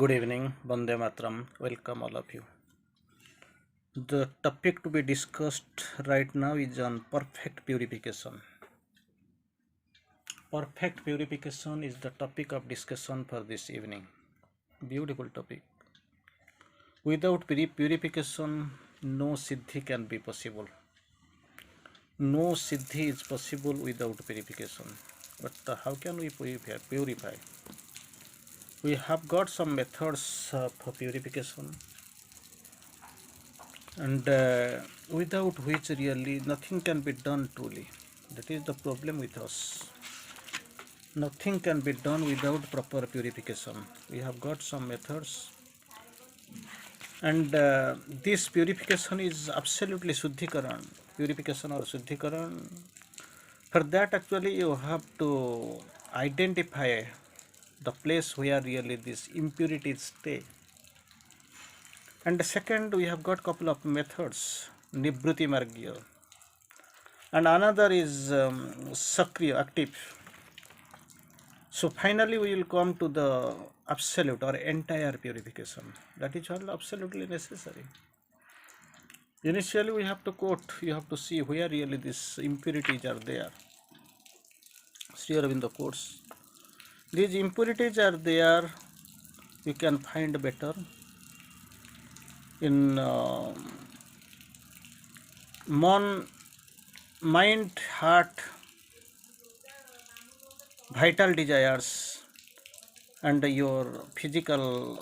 Good evening, Bande Matram. Welcome all of you. The topic to be discussed right now is on perfect purification. Perfect purification is the topic of discussion for this evening. Beautiful topic. Without purification, no Siddhi can be possible. No Siddhi is possible without purification. But how can we purify? We have got some methods for purification, and without which really nothing can be done truly. That is the problem with us. Nothing can be done without proper purification. We have got some methods, and this purification is absolutely Suddhikaran. Purification or Suddhikaran. For that, actually, you have to identify the place where really these impurities stay. And the second, we have got couple of methods, Nibruti Margya, and another is Sakriya, active. So finally we will come to the absolute or entire purification. That is all absolutely necessary. Initially we have to quote, you have to see where really these impurities are there. Sri Aurobindo quotes, these impurities are there, you can find better in mind, heart, vital desires, and your physical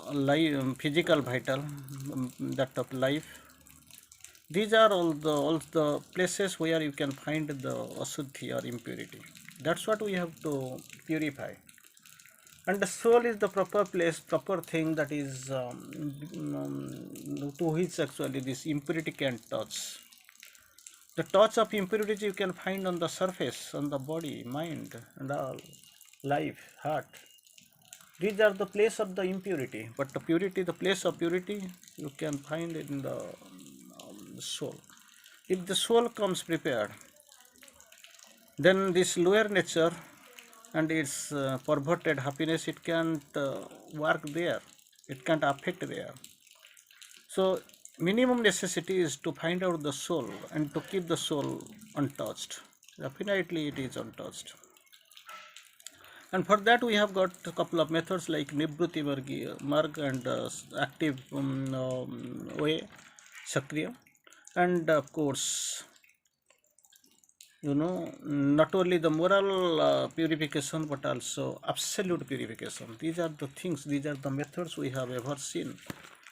vital, that of life. These are all the places where you can find the asuddhi or impurity. That's what we have to purify. And the soul is the proper place, proper thing that is to which actually this impurity can touch. The touch of impurities you can find on the surface, on the body, mind, and all, life, heart. These are the place of the impurity, but the purity, the place of purity, you can find in the soul. If the soul comes prepared, then this lower nature and its perverted happiness, it can't work there, it can't affect there. So minimum necessity is to find out the soul and to keep the soul untouched. Definitely it is untouched. And for that we have got a couple of methods like Nibruti Marg and active way, Sakriya, and of course, not only the moral purification but also absolute purification. These are the things, these are the methods we have ever seen,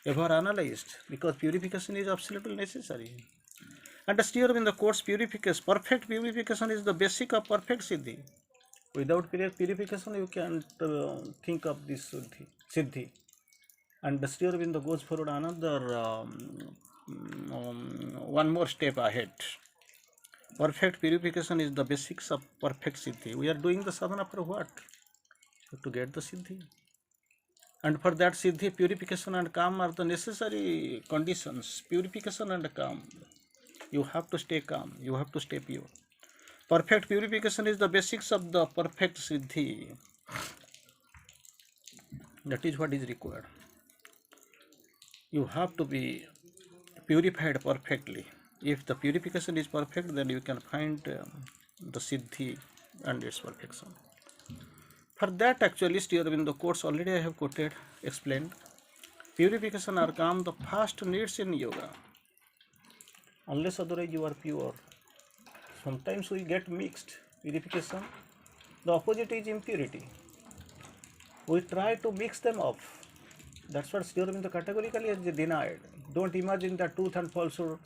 ever analyzed, because purification is absolutely necessary. And still in the course, purification, perfect purification is the basic of perfect Siddhi. Without purification, you can't think of this Siddhi. And Sri Aurobindo goes forward another one more step ahead. Perfect purification is the basics of perfect Siddhi. We are doing the sadhana for what? To get the Siddhi. And for that Siddhi, purification and calm are the necessary conditions. Purification and calm. You have to stay calm. You have to stay pure. Perfect purification is the basics of the perfect Siddhi. That is what is required. You have to be purified perfectly. If the purification is perfect, then you can find the Siddhi and its perfection. For that, actually, Sri Aurobindo quotes already I have quoted, explained. Purification or calm, the first needs in yoga. Unless otherwise you are pure. Sometimes we get mixed purification. The opposite is impurity. We try to mix them up. That's what Sri Aurobindo categorically has denied. Don't imagine that truth and falsehood,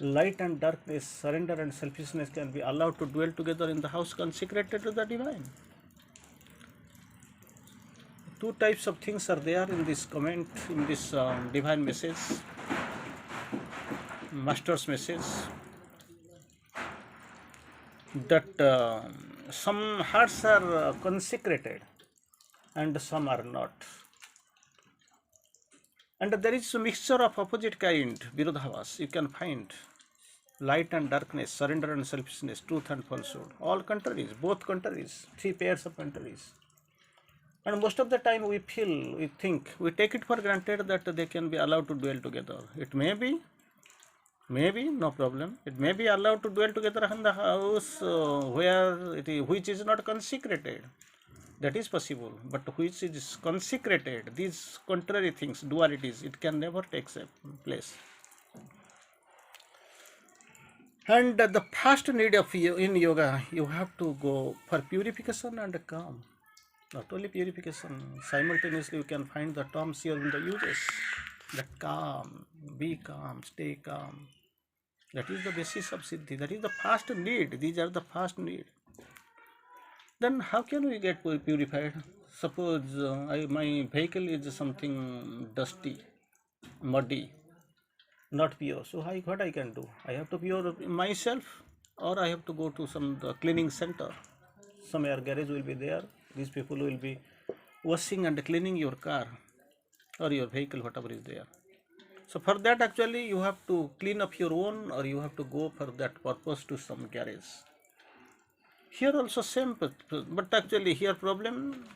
light and darkness, surrender and selfishness can be allowed to dwell together in the house consecrated to the divine. Two types of things are there in this comment, in this divine message, master's message, that some hearts are consecrated and some are not. And there is a mixture of opposite kind, virodhavas, you can find. Light and darkness, surrender and selfishness, truth and falsehood, all contraries, both contraries, three pairs of contraries. And most of the time we feel, we think, we take it for granted that they can be allowed to dwell together. It may be, maybe, no problem. It may be allowed to dwell together in the house where it is, which is not consecrated. That is possible. But which is consecrated, these contrary things, dualities, it can never take place. And the first need of in yoga, you have to go for purification and calm. Not only purification, simultaneously you can find the terms here in the uses. That calm, be calm, stay calm. That is the basis of Siddhi. That is the first need. These are the first need. Then how can we get purified? Suppose my vehicle is something dusty, muddy, not pure. So what I can do? I have to pure myself, or I have to go to some the cleaning center. Somewhere garage will be there. These people will be washing and cleaning your car or your vehicle, whatever is there. So for that actually you have to clean up your own, or you have to go for that purpose to some garage. Here also same, but actually here problem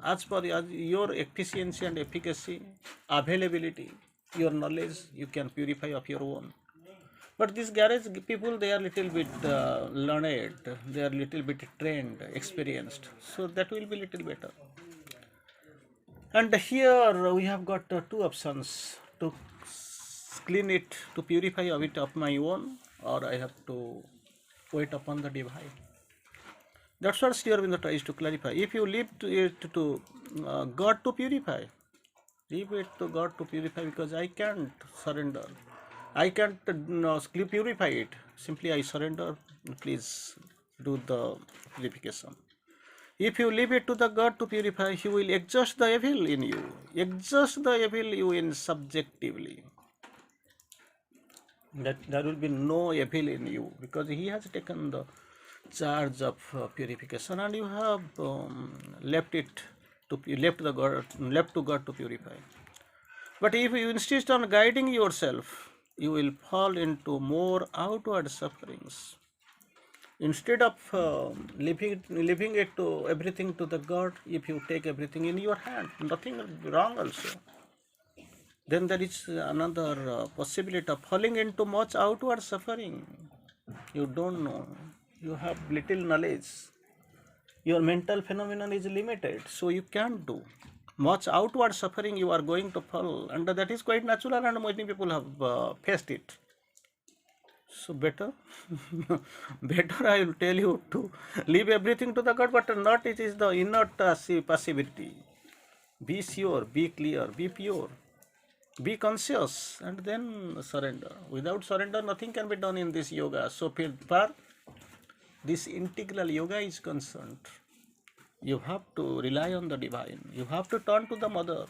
as per your efficiency and efficacy, availability, your knowledge, you can purify of your own. But these garage people, they are little bit learned, they are little bit trained, experienced, so that will be little better. And here we have got two options to clean it, to purify of it of my own, or I have to wait upon the divine. That's what Sri Aurobindo tries to clarify. If you leave it to God to purify, leave it to God to purify, because I can't surrender. I can't purify it. Simply I surrender. Please do the purification. If you leave it to the God to purify, He will exhaust the evil in you. Exhaust the evil you in subjectively. That there will be no evil in you, because He has taken the charge of purification, and you have left to God to purify. But if you insist on guiding yourself, you will fall into more outward sufferings. Instead of leaving it to everything to the God, if you take everything in your hand, nothing wrong also. Then there is another possibility of falling into much outward suffering. You don't know. You have little knowledge. Your mental phenomenon is limited, so you can't do much outward suffering. You are going to fall, and that is quite natural, and many people have faced it. So better, better I will tell you to leave everything to the God, but not it is the inert passivity. Be sure, be clear, be pure, be conscious, and then surrender. Without surrender, nothing can be done in this yoga. So far, this integral yoga is concerned, you have to rely on the divine. You have to turn to the mother.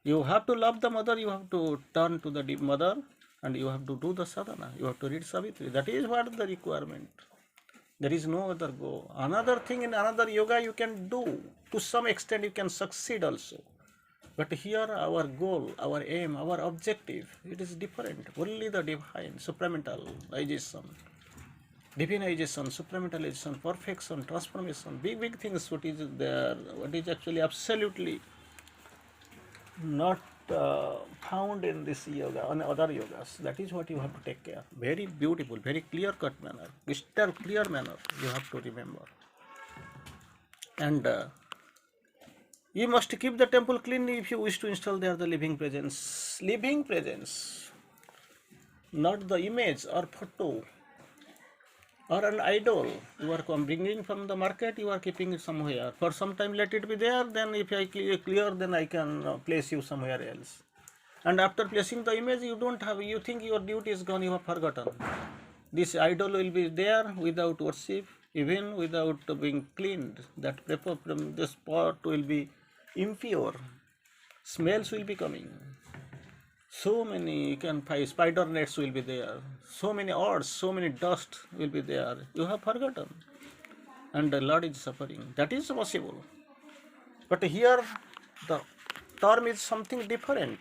You have to love the mother. You have to turn to the mother, and you have to do the sadhana. You have to read Savitri. That is what the requirement. There is no other go. Another thing in another yoga you can do. To some extent you can succeed also. But here our goal, our aim, our objective, it is different. Only the divine, supramentalization. Divinization, supramentalization, perfection, transformation, big things, what is there, what is actually absolutely not found in this yoga, on other yogas. That is what you have to take care. Very beautiful, very clear cut manner, crystal clear manner, you have to remember. And you must keep the temple clean if you wish to install there the living presence. Living presence, not the image or photo or an idol you are bringing from the market, you are keeping it somewhere. For some time let it be there, then if I clear, then I can place you somewhere else. And after placing the image, you don't have, you think your duty is gone, you have forgotten. This idol will be there without worship, even without being cleaned. That from the spot will be impure. Smells will be coming. So many, you can find spider nets will be there. So many odds, so many dust will be there. You have forgotten. And the Lord is suffering. That is possible. But here the term is something different.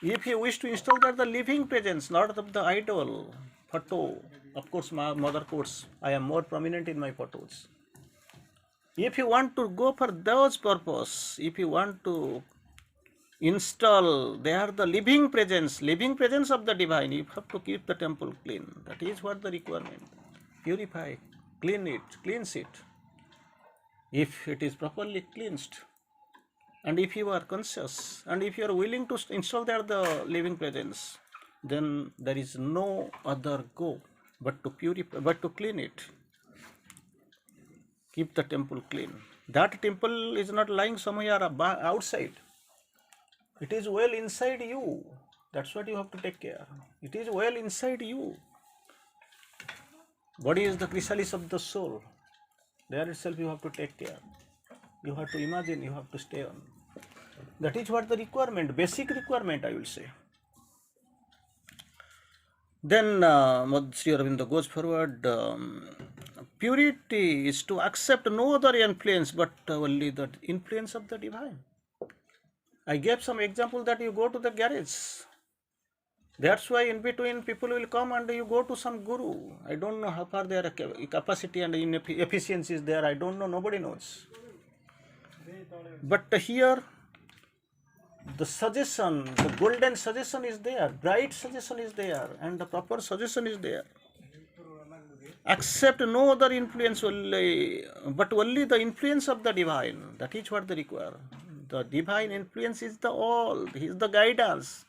If you wish to install that the living presence, not of the idol, photo. Of course, my mother quotes, I am more prominent in my photos. If you want to go for those purpose, if you want to install, they are the living presence of the divine. You have to keep the temple clean. That is what the requirement. Purify, cleanse it. If it is properly cleansed, and if you are conscious, and if you are willing to install there the living presence, then there is no other go but to purify, but to clean it. Keep the temple clean. That temple is not lying somewhere outside. It is well inside you. That's what you have to take care. It is well inside you. Body is the chrysalis of the soul. There itself you have to take care. You have to imagine, you have to stay on. That is what the requirement, basic requirement, I will say. Then Sri Aurobindo goes forward. Purity is to accept no other influence but only the influence of the divine. I gave some example that you go to the garage. That's why in between people will come and you go to some guru. I don't know how far their capacity and efficiency is there. I don't know. Nobody knows. But here, the suggestion, the golden suggestion is there, bright suggestion is there, and the proper suggestion is there. Accept no other influence only, but only the influence of the divine. That is what they require. The divine influence is the all. He is the guidance.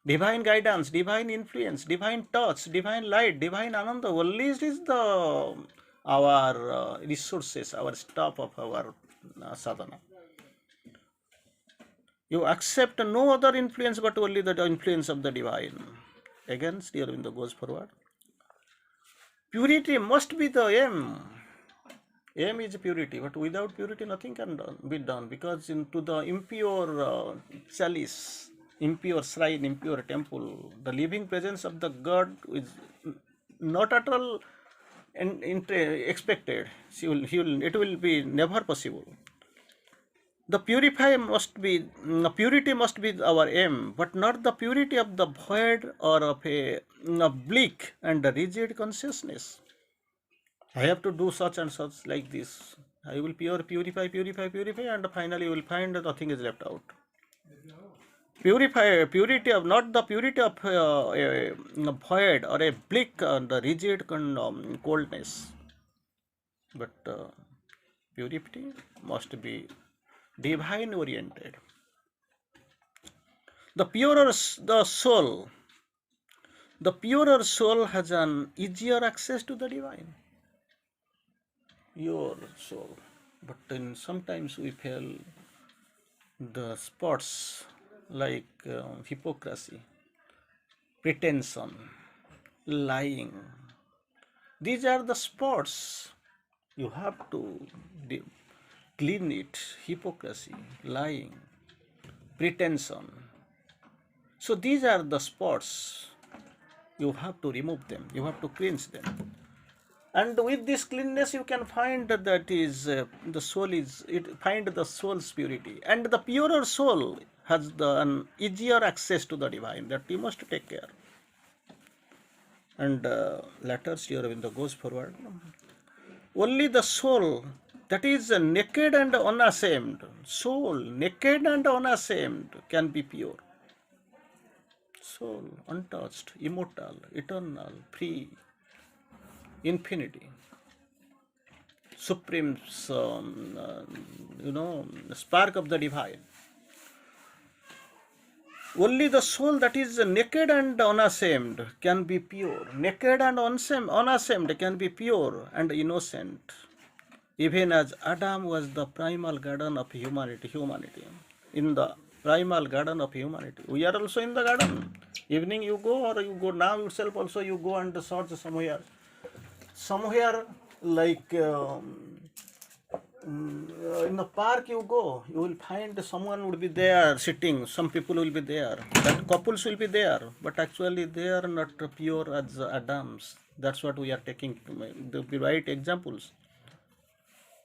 Divine guidance, divine influence, divine touch, divine light, divine ananda. Only is the our resources, our stuff of our sadhana. You accept no other influence but only the influence of the divine. Again, Sri Aurobindo goes forward. Purity must be the aim. Aim is purity, but without purity nothing can be done, because into the impure chalice, impure shrine, impure temple, the living presence of the God is not at all expected. It will be never possible. The purity must be our aim, but not the purity of the void or of a bleak and rigid consciousness. I have to do such and such like this. I will purify, and finally you will find that nothing is left out. Purity of, not the purity of a void or a bleak and rigid coldness, but purity must be divine oriented. The purer soul has an easier access to the divine. Your soul. But then sometimes we feel the spots like hypocrisy, pretension, lying. These are the spots. You have to clean it. Hypocrisy, lying, pretension. So these are the spots. You have to remove them. You have to cleanse them. And with this cleanness, you can find that is the soul is find the soul's purity, and the purer soul has an easier access to the divine. That you must take care. And later, Sri Aurobindo goes forward. Only the soul that is naked and unashamed, soul naked and unashamed, can be pure. Soul untouched, immortal, eternal, free, infinity, supreme, spark of the divine. Only the soul that is naked and unashamed can be pure. Naked and unashamed can be pure and innocent. Even as Adam was the primal garden of humanity. In the primal garden of humanity. We are also in the garden. Evening you go, or you go now yourself also, you go and search somewhere. Somewhere like in the park you go, you will find someone would be there sitting, some people will be there, that couples will be there, but actually they are not pure as Adams. That's what we are taking, the right examples.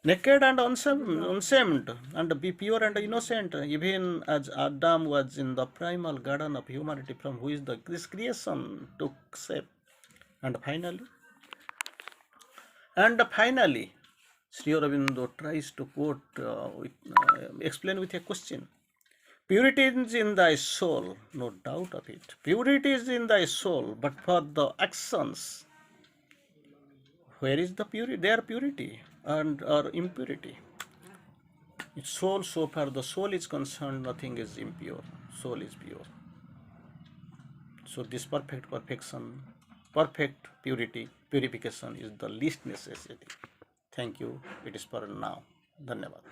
Naked and unshamed, and be pure and innocent, even as Adam was in the primal garden of humanity, from which this creation took shape. And finally, Sri Aurobindo tries to explain with a question. Purity is in thy soul, no doubt of it. Purity is in thy soul, but for the actions, where is the purity? Their purity and or impurity. Its soul, so far the soul is concerned, nothing is impure. Soul is pure. So this perfect purity, purification is the least necessity. Thank you. It is for now. Dhanyavad.